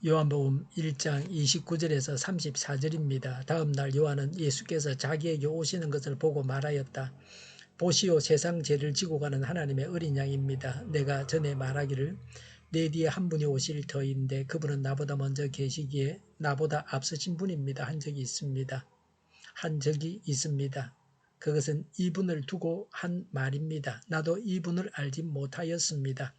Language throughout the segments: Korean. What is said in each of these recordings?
요한복음 1장 29절에서 34절입니다. 다음 날 요한은 예수께서 자기에게 오시는 것을 보고 말하였다. 보시오, 세상 죄를 지고 가는 하나님의 어린 양입니다. 내가 전에 말하기를 내 뒤에 한 분이 오실 터인데 그분은 나보다 먼저 계시기에 나보다 앞서신 분입니다. 한 적이 있습니다. 그것은 이분을 두고 한 말입니다. 나도 이분을 알지 못하였습니다.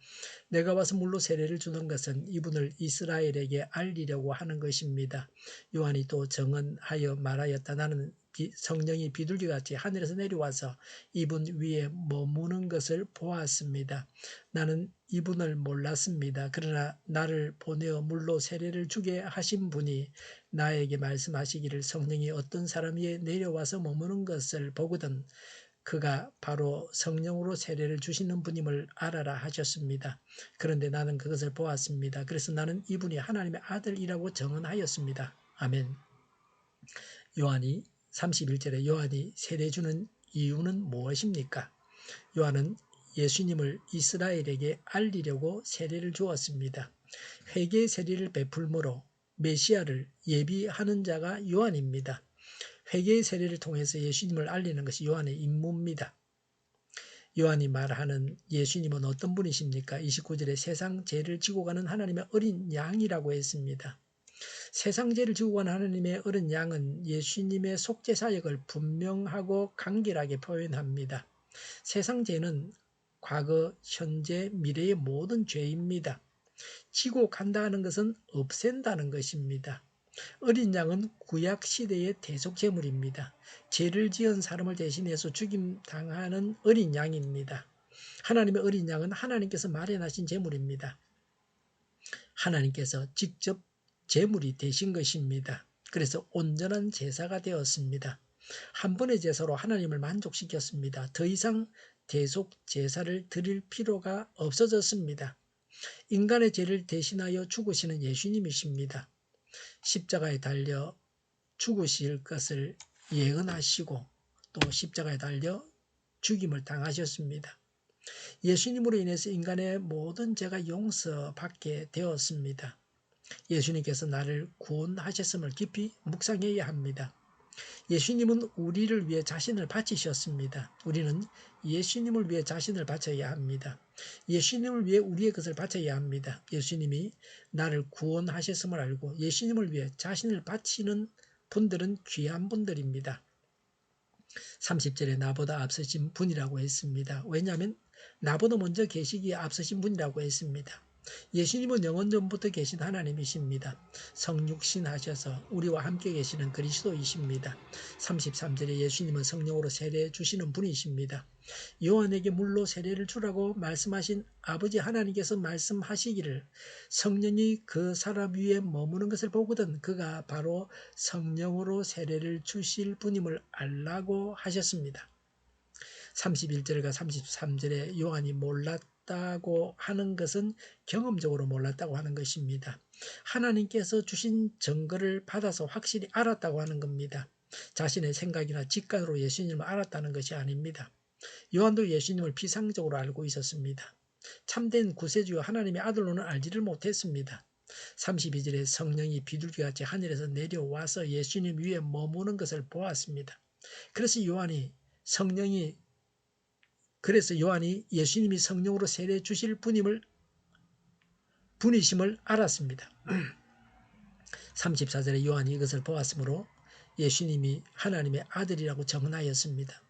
내가 와서 물로 세례를 주는 것은 이분을 이스라엘에게 알리려고 하는 것입니다. 요한이 또 정언하여 말하였다. 나는 성령이 비둘기같이 하늘에서 내려와서 이분 위에 머무는 것을 보았습니다. 나는 이분을 몰랐습니다. 그러나 나를 보내어 물로 세례를 주게 하신 분이 나에게 말씀하시기를 성령이 어떤 사람 위에 내려와서 머무는 것을 보거든 그가 바로 성령으로 세례를 주시는 분임을 알아라 하셨습니다. 그런데 나는 그것을 보았습니다. 그래서 나는 이분이 하나님의 아들이라고 정언하였습니다. 아멘. 요한이 31절에 요한이 세례 주는 이유는 무엇입니까? 요한은 예수님을 이스라엘에게 알리려고 세례를 주었습니다. 회개 세례를 베풀므로 메시아를 예비하는 자가 요한입니다. 회개의 세례를 통해서 예수님을 알리는 것이 요한의 임무입니다. 요한이 말하는 예수님은 어떤 분이십니까? 29절에 세상 죄를 지고 가는 하나님의 어린 양이라고 했습니다. 세상 죄를 지고 가는 하나님의 어린 양은 예수님의 속죄 사역을 분명하고 간결하게 표현합니다. 세상 죄는 과거, 현재, 미래의 모든 죄입니다. 지고 간다는 것은 없앤다는 것입니다. 어린 양은 구약 시대의 대속 제물입니다. 죄를 지은 사람을 대신해서 죽임 당하는 어린 양입니다. 하나님의 어린 양은 하나님께서 마련하신 제물입니다. 하나님께서 직접 제물이 되신 것입니다. 그래서 온전한 제사가 되었습니다. 한 번의 제사로 하나님을 만족시켰습니다. 더 이상 대속 제사를 드릴 필요가 없어졌습니다. 인간의 죄를 대신하여 죽으시는 예수님이십니다. 십자가에 달려 죽으실 것을 예언하시고 또 십자가에 달려 죽임을 당하셨습니다. 예수님으로 인해서 인간의 모든 죄가 용서받게 되었습니다. 예수님께서 나를 구원하셨음을 깊이 묵상해야 합니다. 예수님은 우리를 위해 자신을 바치셨습니다. 우리는 예수님을 위해 자신을 바쳐야 합니다. 예수님을 위해 우리의 것을 바쳐야 합니다. 예수님이 나를 구원하셨음을 알고 예수님을 위해 자신을 바치는 분들은 귀한 분들입니다. 30절에 나보다 앞서신 분이라고 했습니다. 왜냐하면 나보다 먼저 계시기에 앞서신 분이라고 했습니다. 예수님은 영원전부터 계신 하나님이십니다. 성육신 하셔서 우리와 함께 계시는 그리스도이십니다. 33절에 예수님은 성령으로 세례 주시는 분이십니다. 요한에게 물로 세례를 주라고 말씀하신 아버지 하나님께서 말씀하시기를 성령이 그 사람 위에 머무는 것을 보거든 그가 바로 성령으로 세례를 주실 분임을 알라고 하셨습니다. 31절과 33절에 요한이 몰랐다고 하는 것은 경험적으로 몰랐다고 하는 것입니다. 하나님께서 주신 증거를 받아서 확실히 알았다고 하는 겁니다. 자신의 생각이나 직관으로 예수님을 알았다는 것이 아닙니다. 요한도 예수님을 피상적으로 알고 있었습니다. 참된 구세주와 하나님의 아들로는 알지를 못했습니다. 32절에 성령이 비둘기같이 하늘에서 내려와서 예수님 위에 머무는 것을 보았습니다. 그래서 요한이 예수님이 성령으로 세례 주실 분이심을 알았습니다. 34절에 요한이 이것을 보았으므로 예수님이 하나님의 아들이라고 정언하였습니다.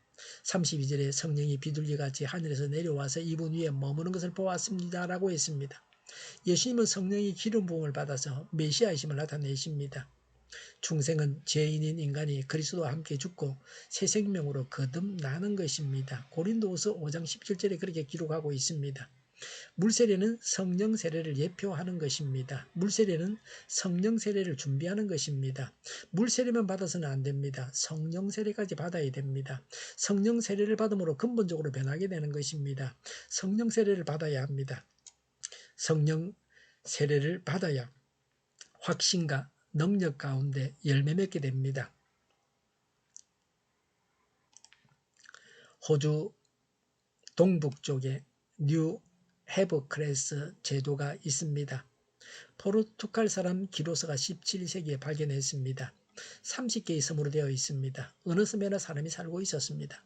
32절에 성령이 비둘기같이 하늘에서 내려와서 이분 위에 머무는 것을 보았습니다라고 했습니다. 예수님은 성령이 기름 부음을 받아서 메시아이심을 나타내십니다. 중생은 죄인인 인간이 그리스도와 함께 죽고 새 생명으로 거듭나는 것입니다. 고린도후서 5장 17절에 그렇게 기록하고 있습니다. 물세례는 성령 세례를 예표하는 것입니다. 물세례는 성령 세례를 준비하는 것입니다. 물세례만 받아서는 안 됩니다. 성령 세례까지 받아야 됩니다. 성령 세례를 받음으로 근본적으로 변하게 되는 것입니다. 성령 세례를 받아야 합니다. 성령 세례를 받아야 확신과 능력 가운데 열매 맺게 됩니다. 호주 동북쪽에 뉴 해버클래스 제도가 있습니다. 포르투갈 사람 기로서가 17세기에 발견했습니다. 30개의 섬으로 되어 있습니다. 어느 섬에나 사람이 살고 있었습니다.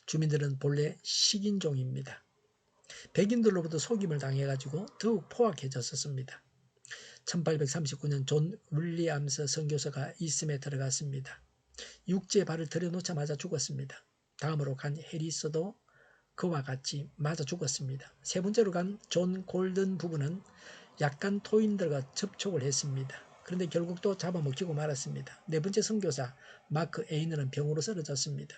주민들은 본래 식인종입니다. 백인들로부터 속임을 당해가지고 더욱 포악해졌었습니다. 1839년 존 윌리엄스 선교사가 이 섬에 들어갔습니다. 육지에 발을 들여놓자마자 죽었습니다. 다음으로 간 해리스도 그와 같이 맞아 죽었습니다. 세 번째로 간 존 골든 부부는 약간 토인들과 접촉을 했습니다. 그런데 결국 또 잡아먹히고 말았습니다. 네 번째 선교사 마크 에이너는 병으로 쓰러졌습니다.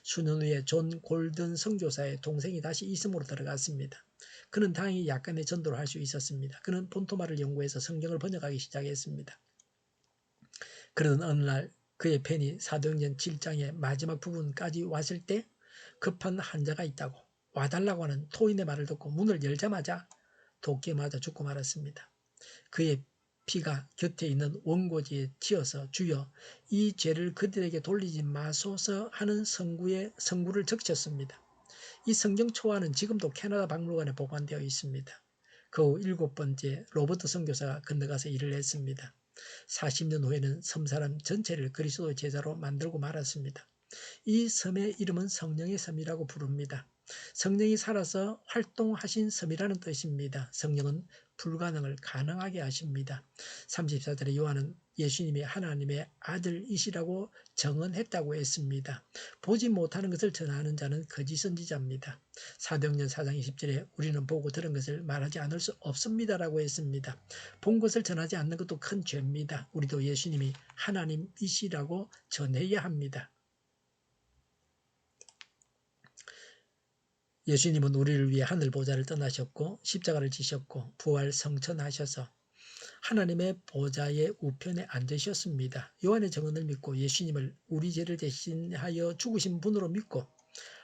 수년 후에 존 골든 선교사의 동생이 다시 이 섬으로 들어갔습니다. 그는 다행히 약간의 전도를 할 수 있었습니다. 그는 본토말을 연구해서 성경을 번역하기 시작했습니다. 그러던 어느 날 그의 펜이 사도행전 7장의 마지막 부분까지 왔을 때 급한 환자가 있다고 와달라고 하는 토인의 말을 듣고 문을 열자마자 도끼에 맞아 죽고 말았습니다. 그의 피가 곁에 있는 원고지에 튀어서 주여 이 죄를 그들에게 돌리지 마소서 하는 성구를 적셨습니다. 이 성경 초안은 지금도 캐나다 박물관에 보관되어 있습니다. 그 후 7번째 로버트 선교사가 건너가서 일을 했습니다. 40년 후에는 섬사람 전체를 그리스도의 제자로 만들고 말았습니다. 이 섬의 이름은 성령의 섬이라고 부릅니다. 성령이 살아서 활동하신 섬이라는 뜻입니다. 성령은 불가능을 가능하게 하십니다. 34절에 요한은 예수님이 하나님의 아들이시라고 정언했다고 했습니다. 보지 못하는 것을 전하는 자는 거짓 선지자입니다. 사도행전 4장 20절에 우리는 보고 들은 것을 말하지 않을 수 없습니다라고 했습니다. 본 것을 전하지 않는 것도 큰 죄입니다. 우리도 예수님이 하나님이시라고 전해야 합니다. 예수님은 우리를 위해 하늘 보좌를 떠나셨고 십자가를 지셨고 부활 성천하셔서 하나님의 보좌의 우편에 앉으셨습니다. 요한의 증언을 믿고 예수님을 우리 죄를 대신하여 죽으신 분으로 믿고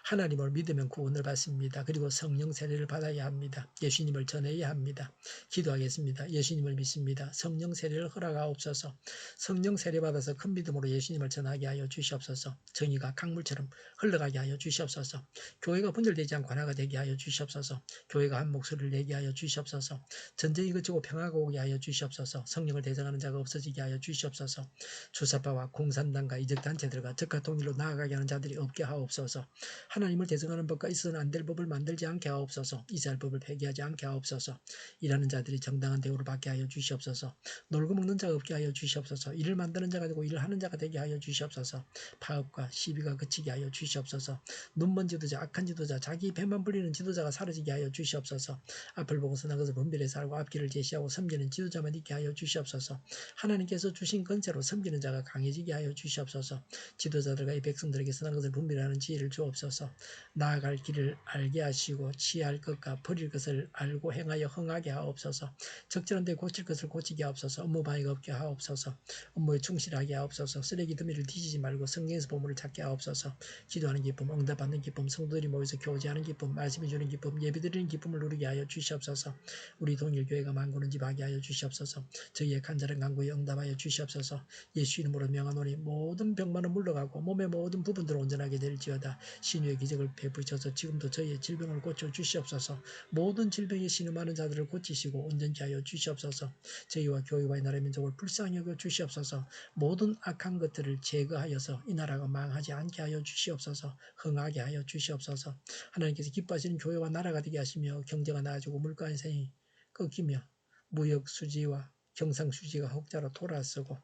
하나님을 믿으면 구원을 받습니다. 그리고 성령 세례를 받아야 합니다. 예수님을 전해야 합니다. 기도하겠습니다. 예수님을 믿습니다. 성령 세례를 허락하옵소서. 성령 세례 받아서 큰 믿음으로 예수님을 전하게 하여 주시옵소서. 정의가 강물처럼 흘러가게 하여 주시옵소서. 교회가 분열되지 않고 하나가 되게 하여 주시옵소서. 교회가 한 목소리를 내게 하여 주시옵소서. 전쟁이 그치고 평화가 오게 하여 주시옵소서. 성령을 대적하는 자가 없어지게 하여 주시옵소서. 주사파와 공산당과 이적단체들과 적과 통일로 나아가게 하는 자들이 없게 하옵소서. 하나님을 대적하는 법과 있어서는 안 될 법을 만들지 않게 하옵소서. 이스라엘법을 폐기하지 않게 하옵소서. 일하는 자들이 정당한 대우를 받게 하여 주시옵소서. 놀고 먹는 자가 없게 하여 주시옵소서. 일을 만드는 자가 되고 일을 하는 자가 되게 하여 주시옵소서. 파업과 시비가 그치게 하여 주시옵소서. 눈먼 지도자, 악한 지도자, 자기 배만 불리는 지도자가 사라지게 하여 주시옵소서. 앞을 보고 선한 것을 분별해 살고 앞길을 제시하고 섬기는 지도자만 있게 하여 주시옵소서. 하나님께서 주신 권세로 섬기는 자가 강해지게 하여 주시옵소서. 지도자들과 이 백성들에게 선한 것을 분별하는 지혜를 주옵소서. 나아갈 길을 알게 하시고 취할 것과 버릴 것을 알고 행하여 흥하게 하옵소서. 적절한 데 고칠 것을 고치게 하옵소서. 업무 방해가 없게 하옵소서. 업무에 충실하게 하옵소서. 쓰레기 더미를 뒤지지 말고 성경에서 보물을 찾게 하옵소서. 기도하는 기쁨, 응답받는 기쁨, 성도들이 모여서 교제하는 기쁨, 말씀해 주는 기쁨, 예배드리는 기쁨을 누리게 하여 주시옵소서. 우리 동일교회가 만고는 집하게 하여 주시옵소서. 저희의 간절한 간구에 응답하여 주시옵소서. 예수 이름으로 명하노니 모든 병만은 물러가고 몸의 모든 부분들을 온전하게 될지어다. 신유의 기적을 베푸셔서 지금도 저희의 질병을 고쳐 주시옵소서. 모든 질병에 신음하는 자들을 고치시고 온전케 하여 주시옵소서. 저희와 교회와 이 나라의 민족을 불쌍히 여겨 주시옵소서. 모든 악한 것들을 제거하여서 이 나라가 망하지 않게 하여 주시옵소서. 흥하게 하여 주시옵소서. 하나님께서 기뻐하시는 교회와 나라가 되게 하시며 경제가 나아지고 물가 인생이 꺾이며 무역 수지와 경상 수지가 흑자로 돌아서고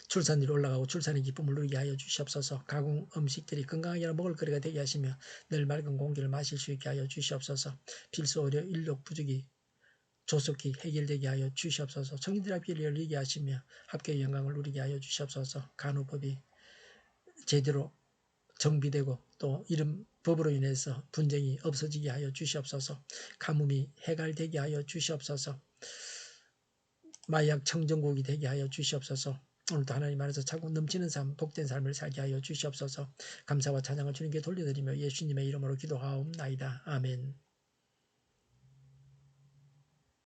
출산율이 올라가고 출산의 기쁨을 누리게 하여 주시옵소서. 가공 음식들이 건강하게 먹을 거리가 되게 하시며 늘 맑은 공기를 마실 수 있게 하여 주시옵소서. 필수 의료 인력 부족이 조속히 해결되게 하여 주시옵소서. 성인들 앞길을 열리게 하시며 합계의 영광을 누리게 하여 주시옵소서. 간호법이 제대로 정비되고 또 이런 법으로 인해서 분쟁이 없어지게 하여 주시옵소서. 가뭄이 해갈되게 하여 주시옵소서. 마약 청정국이 되게 하여 주시옵소서. 오늘도 하나님 안에서 차고 넘치는 삶, 복된 삶을 살게 하여 주시옵소서. 감사와 찬양을 주님께 돌려드리며 예수님의 이름으로 기도하옵나이다. 아멘.